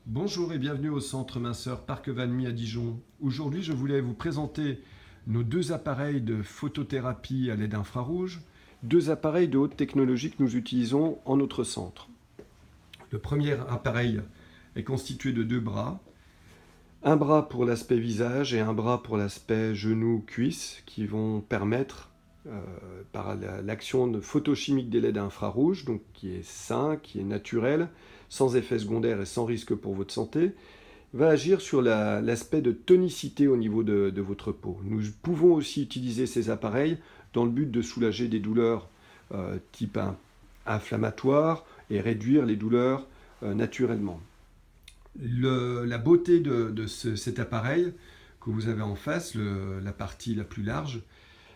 Bonjour et bienvenue au centre minceur Parc Valmy à Dijon. Aujourd'hui, je voulais vous présenter nos deux appareils de photothérapie à l'aide infrarouge, deux appareils de haute technologie que nous utilisons en notre centre. Le premier appareil est constitué de deux bras, un bras pour l'aspect visage et un bras pour l'aspect genou-cuisse qui vont permettre par l'action photochimique des LED infrarouges, donc qui est sain, qui est naturel, sans effet secondaire et sans risque pour votre santé, va agir sur l'aspect de tonicité au niveau de votre peau. Nous pouvons aussi utiliser ces appareils dans le but de soulager des douleurs type inflammatoire et réduire les douleurs naturellement. La beauté de cet appareil que vous avez en face, la partie la plus large,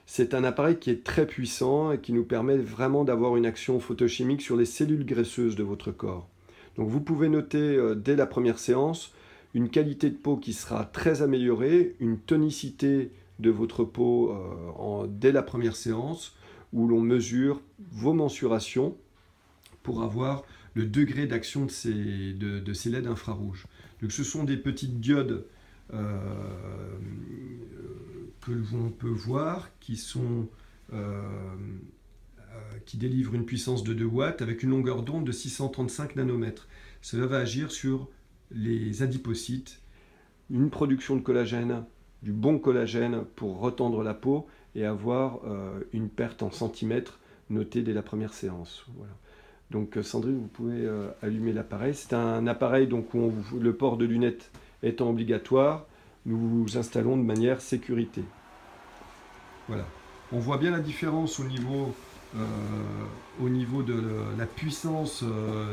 c'est un appareil qui est très puissant et qui nous permet vraiment d'avoir une action photochimique sur les cellules graisseuses de votre corps. Donc vous pouvez noter dès la première séance une qualité de peau qui sera très améliorée, une tonicité de votre peau dès la première séance où l'on mesure vos mensurations pour avoir le degré d'action de ces LED infrarouges. Donc ce sont des petites diodes que l'on peut voir qui délivrent une puissance de 2 watts avec une longueur d'onde de 635 nanomètres. Cela va agir sur les adipocytes, une production de collagène, du bon collagène pour retendre la peau et avoir une perte en centimètres notée dès la première séance. Voilà. Donc Sandrine, vous pouvez allumer l'appareil. C'est un appareil donc, où le port de lunettes étant obligatoire, nous vous installons de manière sécurité. Voilà. On voit bien la différence au niveau de la puissance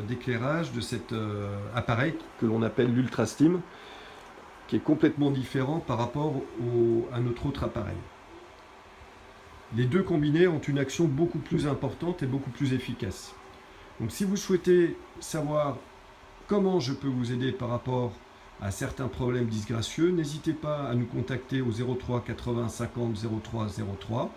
d'éclairage de cet appareil que l'on appelle l'Ultra-Stim, qui est complètement différent par rapport à notre autre appareil. Les deux combinés ont une action beaucoup plus importante et beaucoup plus efficace. Donc si vous souhaitez savoir comment je peux vous aider par rapport à certains problèmes disgracieux, n'hésitez pas à nous contacter au 03 80 50 03 03.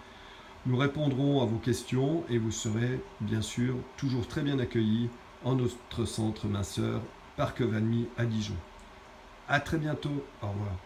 Nous répondrons à vos questions et vous serez bien sûr toujours très bien accueillis en notre centre minceur Parc Valmy à Dijon. À très bientôt, au revoir.